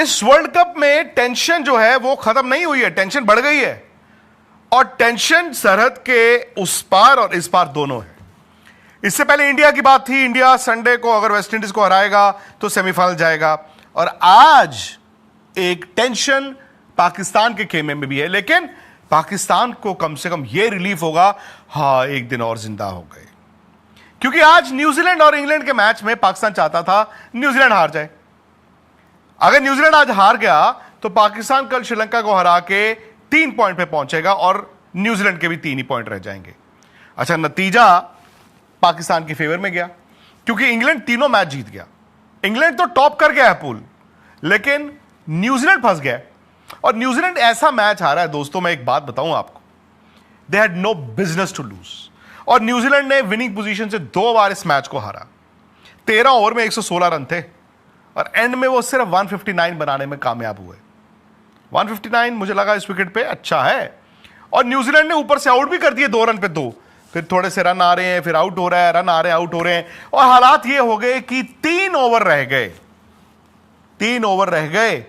इस world cup में tension जो है वो खत्म नहीं हुई है, टेंशन बढ़ गई है। और टेंशन सरहद के उस पार और इस पार दोनों है। इससे पहले इंडिया की बात थी, इंडिया संडे को अगर वेस्ट इंडीज को हराएगा तो सेमीफाइनल जाएगा। और आज एक टेंशन पाकिस्तान के खेमे में भी है, लेकिन पाकिस्तान को कम से कम यह रिलीफ होगा, हाँ एक दिन और जिंदा हो गए। क्योंकि आज न्यूजीलैंड और इंग्लैंड के मैच में पाकिस्तान चाहता था न्यूजीलैंड हार जाए। अगर न्यूजीलैंड आज हार गया तो पाकिस्तान कल श्रीलंका को हरा के 3 पॉइंट पे पहुंचेगा और न्यूजीलैंड के भी 3 ही पॉइंट रह जाएंगे। अच्छा, नतीजा पाकिस्तान के फेवर में गया क्योंकि इंग्लैंड तीनों मैच जीत गया। इंग्लैंड तो टॉप कर गया है पूल, लेकिन न्यूजीलैंड फंस गया। और न्यूजीलैंड ऐसा मैच हारा है दोस्तों, मैं एक बात बताऊं आपको, they had no business to lose. और न्यूजीलैंड ने विनिंग पोजीशन से 2 बार इस मैच को हारा। 13 ओवर में 116 रन थे और एंड में वो सिर्फ 159 बनाने में कामयाब हुए। 159 मुझे लगा इस विकेट पे अच्छा है। और न्यूजीलैंड ने ऊपर से आउट भी कर दिए 2 रन पे 2, फिर थोड़े से रन आ रहे हैं, फिर आउट हो रहा है, रन आ रहे हैं, आउट हो रहे हैं। और हालात ये हो गए कि 3 ओवर रह गए, 3 ओवर रह गए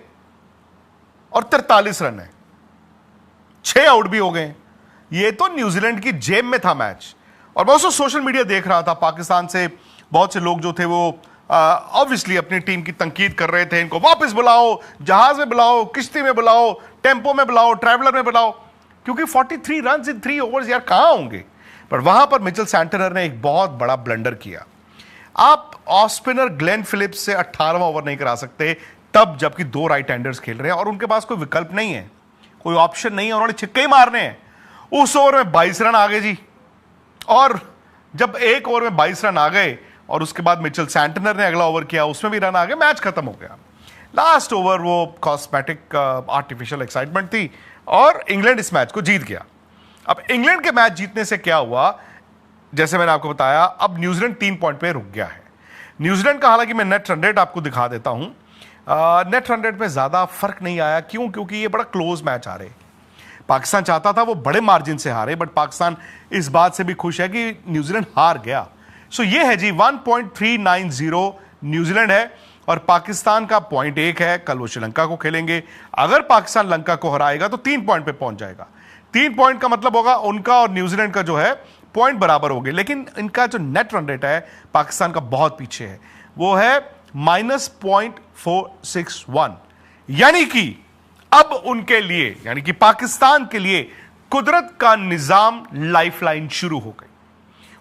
और 43 रन है, 6 आउट भी हो गए। ये तो न्यूजीलैंड की जेब में था मैच। और मैं उसको सोशल मीडिया देख रहा था, पाकिस्तान से बहुत से लोग जो थे वो ऑब्वियसली अपनी टीम की तनकीद कर रहे थे, इनको वापस बुलाओ, जहाज में बुलाओ, किश्ती में बुलाओ, टेंपो में बुलाओ, ट्रैवलर में बुलाओ, क्योंकि 43 रन इन 3 ओवर्स यार कहां होंगे। पर वहां पर मिचेल सैंटनर ने एक बहुत बड़ा ब्लंडर किया। आप ऑफ स्पिनर ग्लेन फिलिप्स से 18वां ओवर नहीं करा सकते, तब जबकि 2 राइट हैंडर्स खेल रहे हैं और उनके पास कोई विकल्प नहीं है, कोई ऑप्शन नहीं है, उन्होंने छक्के ही मारने हैं। उस ओवर में 22 रन आ गए जी। और जब एक ओवर में 22 रन आ गए और उसके बाद मिचेल सैंटनर ने अगला ओवर किया, उसमें भी रन आ गए, मैच खत्म हो गया। लास्ट ओवर वो कॉस्मेटिक आर्टिफिशियल एक्साइटमेंट थी और इंग्लैंड इस मैच को जीत गया। अब इंग्लैंड के मैच जीतने से क्या हुआ, जैसे मैंने आपको बताया, अब न्यूजीलैंड 3 पॉइंट पे रुक गया है। न्यूजीलैंड का हालांकि मैं नेट रन रेट आपको दिखा देता हूं, नेट रन रेट में ज्यादा फर्क नहीं आया। क्यों? क्योंकि ये बड़ा क्लोज मैच आ रहे। पाकिस्तान चाहता था वो बड़े मार्जिन से हारे, बट पाकिस्तान इस बात से भी खुश है कि न्यूजीलैंड हार गया। सो ये है जी 1.390 न्यूजीलैंड है और पाकिस्तान का 0.1 है। कल वो श्रीलंका को खेलेंगे, अगर पाकिस्तान लंका को हराएगा तो 3 पॉइंट पे पहुंच जाएगा। 3 पॉइंट का मतलब होगा उनका और न्यूजीलैंड का जो है पॉइंट बराबर हो गए। लेकिन इनका जो नेट रन रेट है पाकिस्तान का बहुत पीछे है, वो है -0.461। यानी कि अब उनके लिए, यानी कि पाकिस्तान के लिए कुदरत का निजाम लाइफलाइन शुरू हो गई।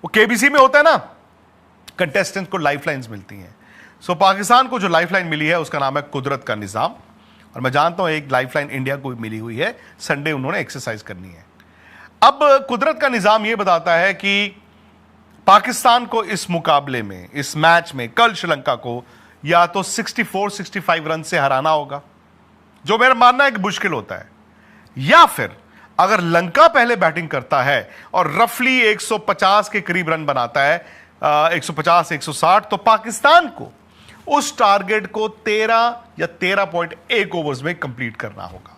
वो केबीसी में होता है ना, कंटेस्टेंट को लाइफलाइंस मिलती हैं। सो पाकिस्तान को जो लाइफलाइन मिली है उसका नाम है कुदरत का निजाम। और मैं जानता हूं एक लाइफलाइन इंडिया को भी मिली हुई है, संडे उन्होंने एक्सरसाइज करनी है। अब कुदरत का निजाम यह बताता है कि पाकिस्तान को इस मुकाबले में, इस मैच में कल श्रीलंका को या तो 64-65 रन से हराना होगा, जो मेरा मानना है कि मुश्किल होता है, या फिर अगर लंका पहले बैटिंग करता है और रफली 150 के करीब रन बनाता है, 150-160, तो पाकिस्तान को उस टारगेट को 13 या 13.1 ओवर्स में कंप्लीट करना होगा।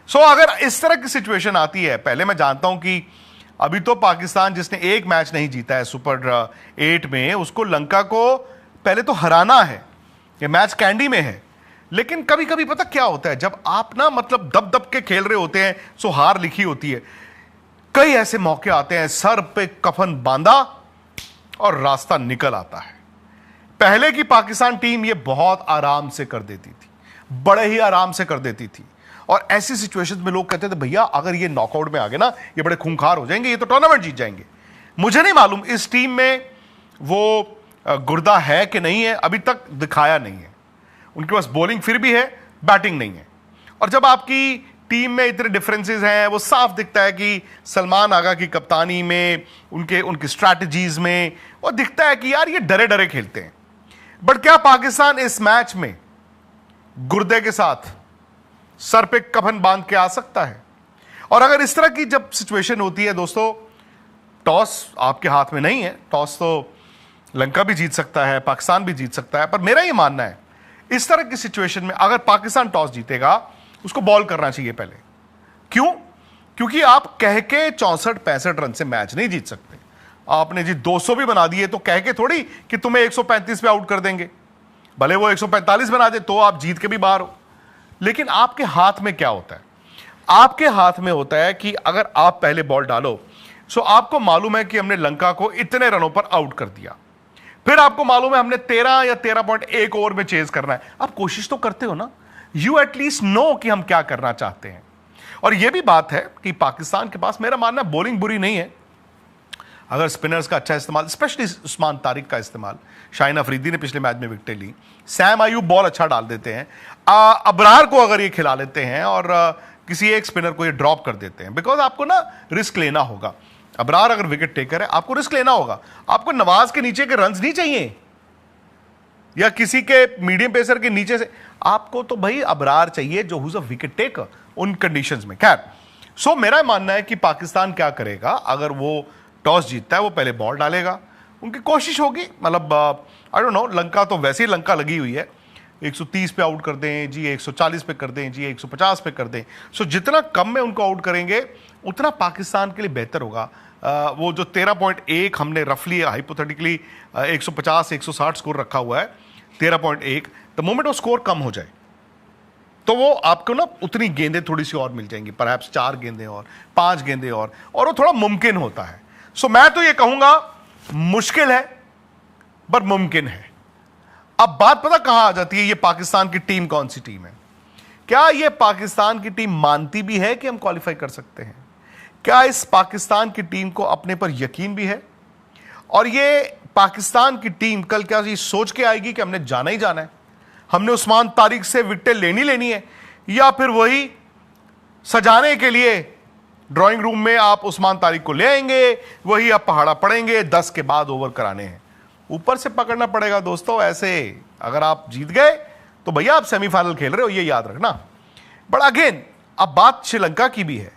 सो अगर इस तरह की सिचुएशन आती है, पहले मैं जानता हूं कि अभी तो पाकिस्तान जिसने एक मैच नहीं जीता है सुपर 8 में, उसको लंका को पहले तो हराना है। ये मैच कैंडी में है, लेकिन कभी कभी पता क्या होता है, जब आप ना मतलब दब दब के खेल रहे होते हैं, सो हार लिखी होती है। कई ऐसे मौके आते हैं, सर पे कफन बांधा और रास्ता निकल आता है। पहले की पाकिस्तान टीम ये बहुत आराम से कर देती थी, बड़े ही आराम से कर देती थी। और ऐसी सिचुएशंस में लोग कहते थे भैया अगर ये नॉकआउट में आ गए ना, ये बड़े खूंखार हो जाएंगे, ये तो टूर्नामेंट जीत जाएंगे। मुझे नहीं मालूम इस टीम में वो गुर्दा है कि नहीं है, अभी तक दिखाया नहीं है। उनके पास बॉलिंग फिर भी है, बैटिंग नहीं है। और जब आपकी टीम में इतने डिफरेंसेस हैं, वो साफ दिखता है कि सलमान आगा की कप्तानी में, उनकी स्ट्रैटेजीज में, वो दिखता है कि यार ये डरे डरे खेलते हैं। बट क्या पाकिस्तान इस मैच में गुर्दे के साथ सर पे कफन बांध के आ सकता है? और अगर इस तरह की जब सिचुएशन होती है दोस्तों, टॉस आपके हाथ में नहीं है। टॉस तो लंका भी जीत सकता है, पाकिस्तान भी जीत सकता है। पर मेरा ये मानना है इस तरह की सिचुएशन में अगर पाकिस्तान टॉस जीतेगा, उसको बॉल करना चाहिए पहले। क्यों? क्योंकि आप कह के 64-65 रन से मैच नहीं जीत सकते। आपने जी 200 भी बना दिए तो कह के थोड़ी कि तुम्हें 135 पे आउट कर देंगे। भले वो 145 बना दे तो आप जीत के भी बाहर हो। लेकिन आपके हाथ में क्या होता है? आपके हाथ में होता है कि अगर आप पहले बॉल डालो, सो आपको मालूम है कि हमने लंका को इतने रनों पर आउट कर दिया, फिर आपको मालूम है हमने 13 या 13.1 ओवर में चेज करना है। आप कोशिश तो करते हो ना, यू एटलीस्ट नो कि हम क्या करना चाहते हैं। और यह भी बात है कि पाकिस्तान के पास, मेरा मानना बॉलिंग बुरी नहीं है, अगर स्पिनर्स का अच्छा इस्तेमाल, स्पेशली उस्मान तारिक का इस्तेमाल, शाहीन अफरीदी ने पिछले मैच में विकेटें ली, सैम आयूब बॉल अच्छा डाल देते हैं, अबरार को अगर ये खिला लेते हैं और किसी एक स्पिनर को ये ड्रॉप कर देते हैं, बिकॉज आपको ना रिस्क लेना होगा। अबरार अगर विकेट टेकर है, आपको रिस्क लेना होगा। आपको नवाज के नीचे के रन्स नहीं चाहिए या किसी के मीडियम पेसर के नीचे से, आपको तो भाई अबरार चाहिए जो हुज अ विकेट टेकर उन कंडीशंस में। खैर, सो मेरा मानना है कि पाकिस्तान क्या करेगा, अगर वो टॉस जीतता है वो पहले बॉल डालेगा, उनकी कोशिश होगी, मतलब आई डोंट नो, लंका तो वैसे ही लंका लगी हुई है, 130 पे आउट कर दें जी, 140 पे कर दें जी, 150 पे कर दें। सो जितना कम में उनको आउट करेंगे उतना पाकिस्तान के लिए बेहतर होगा। वो जो 13.1 हमने रफली हाइपोथेटिकली 150 160 स्कोर रखा हुआ है, 13.1, द मोमेंट वो स्कोर कम हो जाए तो वो आपको ना उतनी गेंदें थोड़ी सी और मिल जाएंगी, परहैप्स 4 गेंदें और 5 गेंदें और वो थोड़ा मुमकिन होता है। सो मैं तो ये कहूंगा मुश्किल है पर मुमकिन है। अब बात पता कहां आ जाती है, ये पाकिस्तान की टीम कौन सी टीम है? क्या ये पाकिस्तान की टीम मानती भी है कि हम क्वालिफाई कर सकते हैं? क्या इस पाकिस्तान की टीम को अपने पर यकीन भी है? और ये पाकिस्तान की टीम कल क्या ये सोच के आएगी कि हमने जाना ही जाना है, हमने उस्मान तारिक से विकेटें लेनी है, या फिर वही सजाने के लिए ड्राइंग रूम में आप उस्मान तारिक को ले आएंगे, वही आप पहाड़ा पड़ेंगे, 10 के बाद ओवर कराने हैं, ऊपर से पकड़ना पड़ेगा दोस्तों। ऐसे अगर आप जीत गए तो भैया आप सेमीफाइनल खेल रहे हो, ये याद रखना। बट अगेन अब बात श्रीलंका की भी है।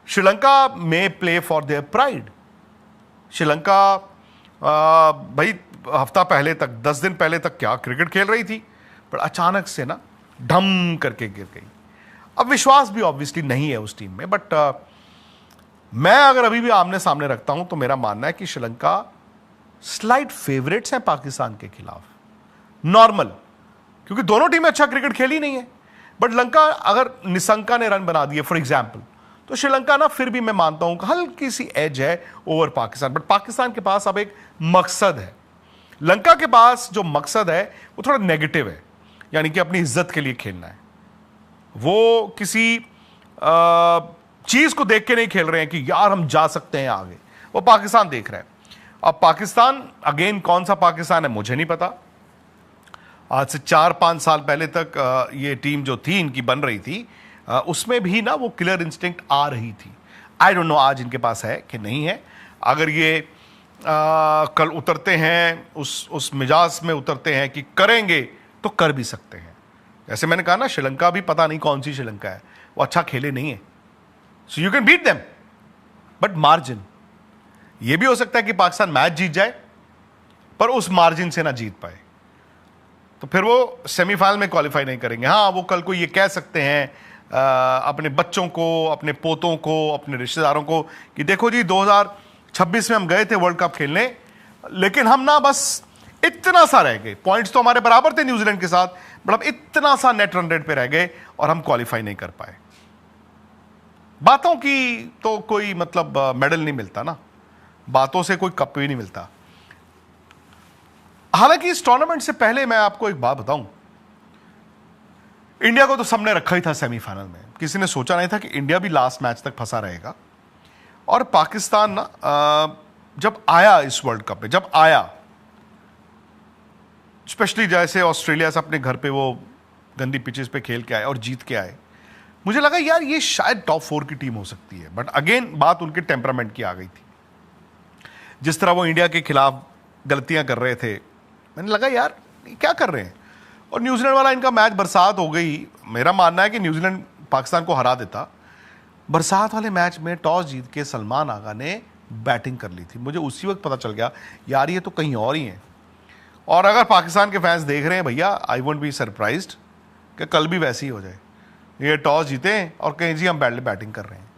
श्रीलंका में play for their pride. Sri Lanka भाई हफ्ता पहले तक, 10 दिन पहले तक क्या क्रिकेट खेल रही थी, पर अचानक से ना ढम करके गिर गई। अब विश्वास भी ऑब्वियसली नहीं है उस टीम में, बट मैं अगर अभी भी आमने सामने रखता हूं तो मेरा मानना है कि श्रीलंका स्लाइट फेवरेट्स हैं पाकिस्तान के खिलाफ, नॉर्मल, क्योंकि दोनों टीमें अच्छा क्रिकेट खेली नहीं है। बट लंका अगर निशंका ने रन बना दिए फॉर एग्जाम्पल, तो श्रीलंका ना फिर भी मैं मानता हूं कि हल्की सी एज है ओवर पाकिस्तान। बट पाकिस्तान के पास अब एक मकसद है, लंका के पास जो मकसद है वो थोड़ा नेगेटिव है, यानी कि अपनी इज्जत के लिए खेलना है। वो किसी चीज को देख के नहीं खेल रहे हैं कि यार हम जा सकते हैं आगे, वो पाकिस्तान देख रहे हैं। अब पाकिस्तान अगेन कौन सा पाकिस्तान है मुझे नहीं पता। आज से 4-5 साल पहले तक ये टीम जो थी इनकी बन रही थी, उसमें भी ना वो किलर इंस्टिंक्ट आ रही थी। आई डोंट नो आज इनके पास है कि नहीं है। अगर ये कल उतरते हैं उस मिजाज में उतरते हैं कि करेंगे तो कर भी सकते हैं। जैसे मैंने कहा ना, श्रीलंका भी पता नहीं कौन सी श्रीलंका है, वो अच्छा खेले नहीं है, so you can beat them, but margin ये भी हो सकता है कि पाकिस्तान मैच जीत जाए पर उस मार्जिन से ना जीत पाए, तो फिर वो सेमीफाइनल में क्वालिफाई नहीं करेंगे। हाँ, वो कल को ये कह सकते हैं अपने बच्चों को, अपने पोतों को, अपने रिश्तेदारों को कि देखो जी 2026 में हम गए थे वर्ल्ड कप खेलने, लेकिन हम ना बस इतना सा रह गए, पॉइंट्स तो हमारे बराबर थे न्यूजीलैंड के साथ, बट हम इतना सा नेट रन रेट पे रह गए और हम क्वालिफाई नहीं कर पाए। बातों की तो कोई मतलब मेडल नहीं मिलता ना, बातों से कोई कप भी नहीं मिलता। हालांकि इस टूर्नामेंट से पहले मैं आपको एक बात बताऊं, इंडिया को तो सबने रखा ही था सेमीफाइनल में, किसी ने सोचा नहीं था कि इंडिया भी लास्ट मैच तक फंसा रहेगा। और पाकिस्तान ना जब आया इस वर्ल्ड कप में, जब आया, स्पेशली जैसे ऑस्ट्रेलिया से अपने घर पे वो गंदी पिचेस पे खेल के आए और जीत के आए, मुझे लगा यार ये शायद टॉप 4 की टीम हो सकती है। बट अगेन बात उनके टेम्परामेंट की आ गई थी, जिस तरह वो इंडिया के खिलाफ गलतियां कर रहे थे, मैंने लगा यार क्या कर रहे हैं। और न्यूजीलैंड वाला इनका मैच बरसात हो गई, मेरा मानना है कि न्यूजीलैंड पाकिस्तान को हरा देता। बरसात वाले मैच में टॉस जीत के सलमान आगा ने बैटिंग कर ली थी। मुझे उसी वक्त पता चल गया यार ये तो कहीं और ही हैं। और अगर पाकिस्तान के फैंस देख रहे हैं भैया, आई वोंट बी सरप्राइज्ड कि कल भी वैसे ही हो जाए, ये टॉस जीते और कहीं जी हम पहले बैटिंग कर रहे हैं,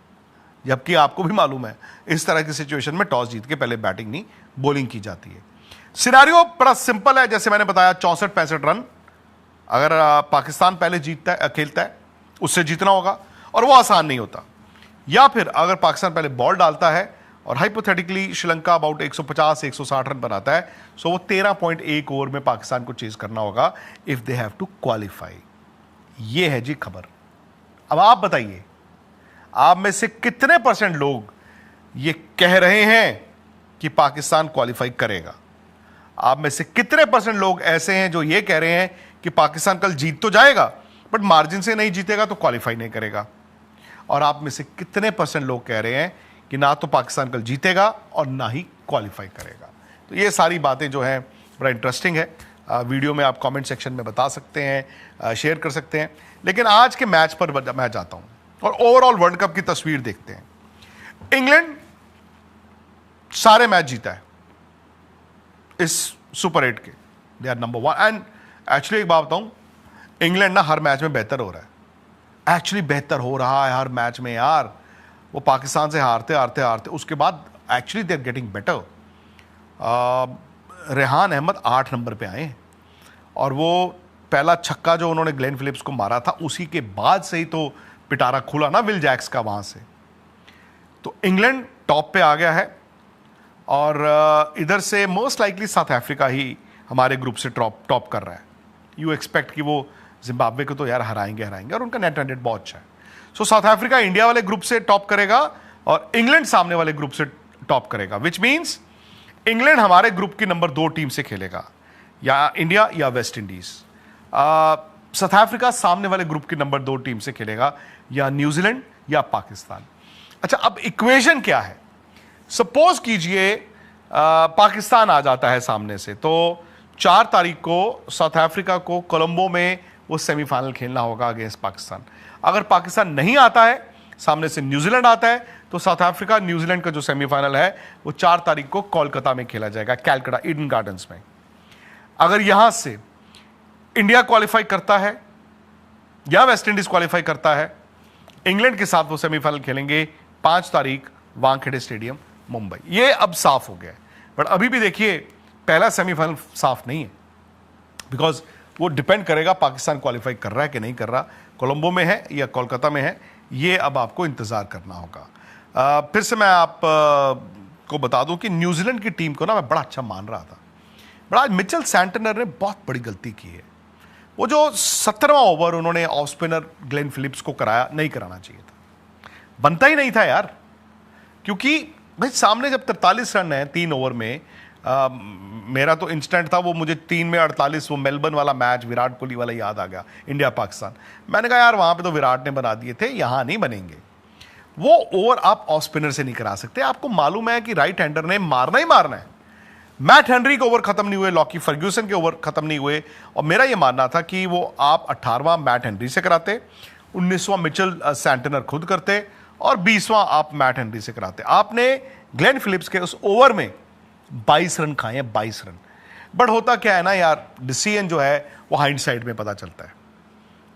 जबकि आपको भी मालूम है इस तरह की सिचुएशन में टॉस जीत के पहले बैटिंग नहीं बॉलिंग की जाती है। सिनारियो बड़ा सिंपल है, जैसे मैंने बताया 64-65 रन अगर पाकिस्तान पहले जीतता है, खेलता है, उससे जीतना होगा और वो आसान नहीं होता। या फिर अगर पाकिस्तान पहले बॉल डालता है और हाइपोथेटिकली श्रीलंका अबाउट 150 160 रन बनाता है, सो वो 13.1 ओवर में पाकिस्तान को चेज करना होगा if they have to qualify. ये है जी खबर। अब आप बताइए, आप में से कितने % लोग ये कह रहे हैं कि पाकिस्तान क्वालिफाई करेगा? आप में से कितने % लोग ऐसे हैं जो ये कह रहे हैं कि पाकिस्तान कल जीत तो जाएगा बट मार्जिन से नहीं जीतेगा तो क्वालिफाई नहीं करेगा? और आप में से कितने % लोग कह रहे हैं कि ना तो पाकिस्तान कल जीतेगा और ना ही क्वालिफाई करेगा? तो ये सारी बातें जो हैं बड़ा इंटरेस्टिंग है। वीडियो में आप कमेंट सेक्शन में बता सकते हैं, शेयर कर सकते हैं। लेकिन आज के मैच पर मैं जाता हूं और ओवरऑल वर्ल्ड कप की तस्वीर देखते हैं। इंग्लैंड सारे मैच जीता है इस सुपर 8 के, they are number 1। And actually एक बात बताऊं, इंग्लैंड ना हर मैच में बेहतर हो रहा है, एक्चुअली बेहतर हो रहा है हर मैच में यार। वो पाकिस्तान से हारते हारते हारते उसके बाद actually they are getting better. Rehan Ahmed 8 number पे आए और वो पहला छक्का जो उन्होंने ग्लेन फिलिप्स को मारा था उसी के बाद से ही तो पिटारा खुला ना विल जैक्स का वहां से। तो इंग्लैंड टॉप पे आ गया है और इधर से मोस्ट लाइकली साउथ अफ्रीका ही हमारे ग्रुप से टॉप कर रहा है। यू एक्सपेक्ट कि वो जिम्बाब्वे को तो यार हराएंगे और उनका नेट रन रेट बहुत अच्छा है। सो साउथ अफ्रीका इंडिया वाले ग्रुप से टॉप करेगा और इंग्लैंड सामने वाले ग्रुप से टॉप करेगा, विच मीन्स इंग्लैंड हमारे ग्रुप की नंबर 2 टीम से खेलेगा, या इंडिया या वेस्ट इंडीज। साउथ अफ्रीका सामने वाले ग्रुप की नंबर 2 टीम से खेलेगा, या न्यूजीलैंड या पाकिस्तान। अच्छा, अब इक्वेशन क्या है? सपोज कीजिए पाकिस्तान आ जाता है सामने से, तो 4 तारीख को साउथ अफ्रीका को कोलंबो में वो सेमीफाइनल खेलना होगा अगेंस्ट पाकिस्तान। अगर पाकिस्तान नहीं आता है, सामने से न्यूजीलैंड आता है, तो साउथ अफ्रीका न्यूजीलैंड का जो सेमीफाइनल है वो 4 तारीख को कोलकाता में खेला जाएगा, कैलकाटा ईडन गार्डन्स में। अगर यहां से इंडिया क्वालिफाई करता है या वेस्ट इंडीज क्वालिफाई करता है, इंग्लैंड के साथ वो सेमीफाइनल खेलेंगे 5 तारीख वानखेड़े स्टेडियम मुंबई। ये अब साफ हो गया है, बट अभी भी देखिए पहला सेमीफाइनल साफ नहीं है, बिकॉज वो डिपेंड करेगा पाकिस्तान क्वालिफाई कर रहा है कि नहीं कर रहा, कोलंबो में है या कोलकाता में है, ये अब आपको इंतजार करना होगा। फिर से मैं आप को बता दूं कि न्यूजीलैंड की टीम को ना मैं बड़ा अच्छा मान रहा था, बट आज मिचेल सैंटनर ने बहुत बड़ी गलती की है। वो जो 17वां ओवर उन्होंने ऑफ स्पिनर ग्लेन फिलिप्स को कराया, नहीं कराना चाहिए था, बनता ही नहीं था यार। क्योंकि भाई सामने जब 43 रन है 3 ओवर में, मेरा तो इंस्टेंट था वो, मुझे 3 में 48 वो मेलबर्न वाला मैच विराट कोहली वाला याद आ गया, इंडिया पाकिस्तान। मैंने कहा यार वहां पे तो विराट ने बना दिए थे, यहां नहीं बनेंगे। वो ओवर आप ऑफ स्पिनर से नहीं करा सकते। आपको मालूम है कि राइट हैंडर ने मारना ही मारना है। मैट हेनरी के ओवर खत्म नहीं हुए, लॉकी फर्ग्यूसन के ओवर खत्म नहीं हुए, और मेरा यह मानना था कि वो आप 18वां मैट हेनरी से कराते, 19वां मिचेल सैंटनर खुद करते और 20वां आप मैट हेनरी से कराते। आपने ग्लेन फिलिप्स के उस ओवर में 22 रन खाए हैं, 22 रन। बट होता क्या है ना यार, डिसीजन जो है वो हाइंडसाइड में पता चलता है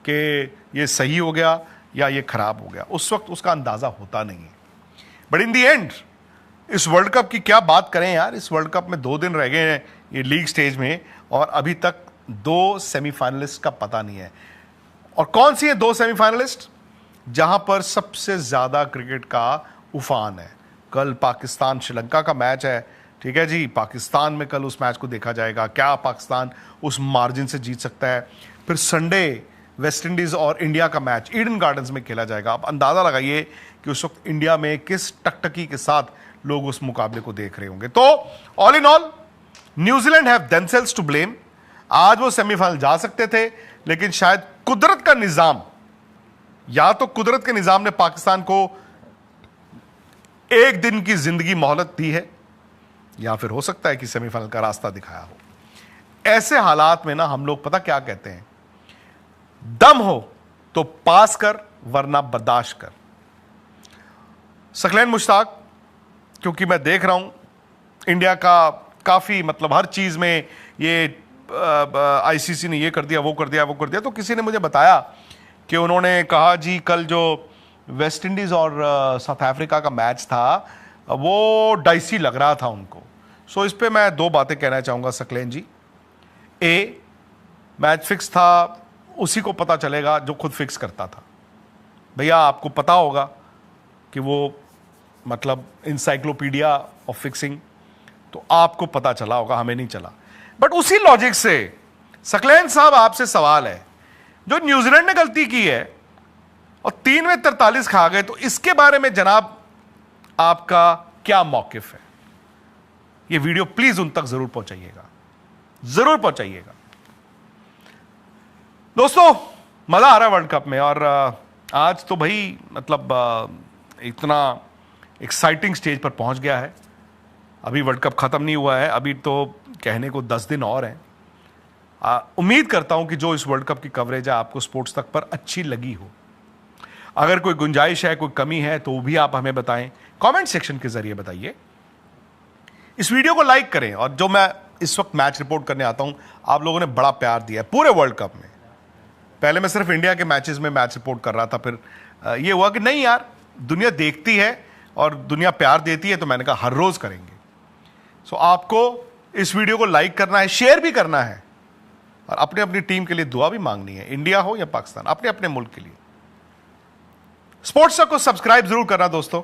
कि ये सही हो गया या ये खराब हो गया, उस वक्त उसका अंदाजा होता नहीं है। बट इन दी एंड इस वर्ल्ड कप की क्या बात करें यार, इस वर्ल्ड कप में 2 दिन रह गए हैं ये लीग स्टेज में और अभी तक 2 सेमीफाइनलिस्ट का पता नहीं है। और कौन सी है 2 सेमीफाइनलिस्ट जहां पर सबसे ज्यादा क्रिकेट का उफान है? कल पाकिस्तान श्रीलंका का मैच है, ठीक है जी, पाकिस्तान में कल उस मैच को देखा जाएगा, क्या पाकिस्तान उस मार्जिन से जीत सकता है। फिर संडे वेस्ट इंडीज और इंडिया का मैच ईडन गार्डन्स में खेला जाएगा। आप अंदाजा लगाइए कि उस वक्त इंडिया में किस टकटकी के साथ लोग उस मुकाबले को देख रहे होंगे। तो all in all New Zealand have themselves to blame. आज वो सेमीफाइनल जा सकते थे, लेकिन शायद कुदरत का निजाम, या तो कुदरत के निजाम ने पाकिस्तान को एक दिन की जिंदगी मोहलत दी है, या फिर हो सकता है कि सेमीफाइनल का रास्ता दिखाया हो। ऐसे हालात में ना हम लोग पता क्या कहते हैं, दम हो तो पास कर वरना बर्दाश्त कर। सकलैन मुश्ताक, क्योंकि मैं देख रहा हूं इंडिया का काफी मतलब हर चीज में ये आईसीसी ने ये कर दिया, वो कर दिया, वो कर दिया, तो किसी ने मुझे बताया कि उन्होंने कहा जी कल जो वेस्ट इंडीज और साउथ अफ्रीका का मैच था वो डाइसी लग रहा था उनको। सो इस पे मैं 2 बातें कहना चाहूंगा सकलैन जी। मैच फिक्स था उसी को पता चलेगा जो खुद फिक्स करता था। भैया आपको पता होगा कि वो मतलब इंसाइक्लोपीडिया ऑफ फिक्सिंग, तो आपको पता चला होगा, हमें नहीं चला। बट उसी लॉजिक से सकलैन साहब आपसे सवाल है, जो न्यूजीलैंड ने गलती की है और 3 में 43 खा गए, तो इसके बारे में जनाब आपका क्या मौकिफ है? ये वीडियो प्लीज उन तक जरूर पहुंचाइएगा, जरूर पहुंचाइएगा। दोस्तों मजा आ रहा है वर्ल्ड कप में, और आज तो भाई मतलब इतना एक्साइटिंग स्टेज पर पहुंच गया है। अभी वर्ल्ड कप खत्म नहीं हुआ है, अभी तो कहने को 10 दिन और हैं। उम्मीद करता हूं कि जो इस वर्ल्ड कप की कवरेज है आपको स्पोर्ट्स तक पर अच्छी लगी हो। अगर कोई गुंजाइश है, कोई कमी है, तो वो भी आप हमें बताएं, कमेंट सेक्शन के जरिए बताइए। इस वीडियो को लाइक करें, और जो मैं इस वक्त मैच रिपोर्ट करने आता हूं, आप लोगों ने बड़ा प्यार दिया है पूरे वर्ल्ड कप में। पहले मैं सिर्फ इंडिया के मैचेस में मैच रिपोर्ट कर रहा था, फिर ये हुआ कि नहीं यार, दुनिया देखती है और दुनिया प्यार देती है, तो मैंने कहा हर रोज करेंगे। सो आपको इस वीडियो को लाइक करना है, शेयर भी करना है, और अपने अपनी टीम के लिए दुआ भी मांगनी है, इंडिया हो या पाकिस्तान, अपने अपने मुल्क के लिए। स्पोर्ट्स को सब्सक्राइब जरूर करना दोस्तों।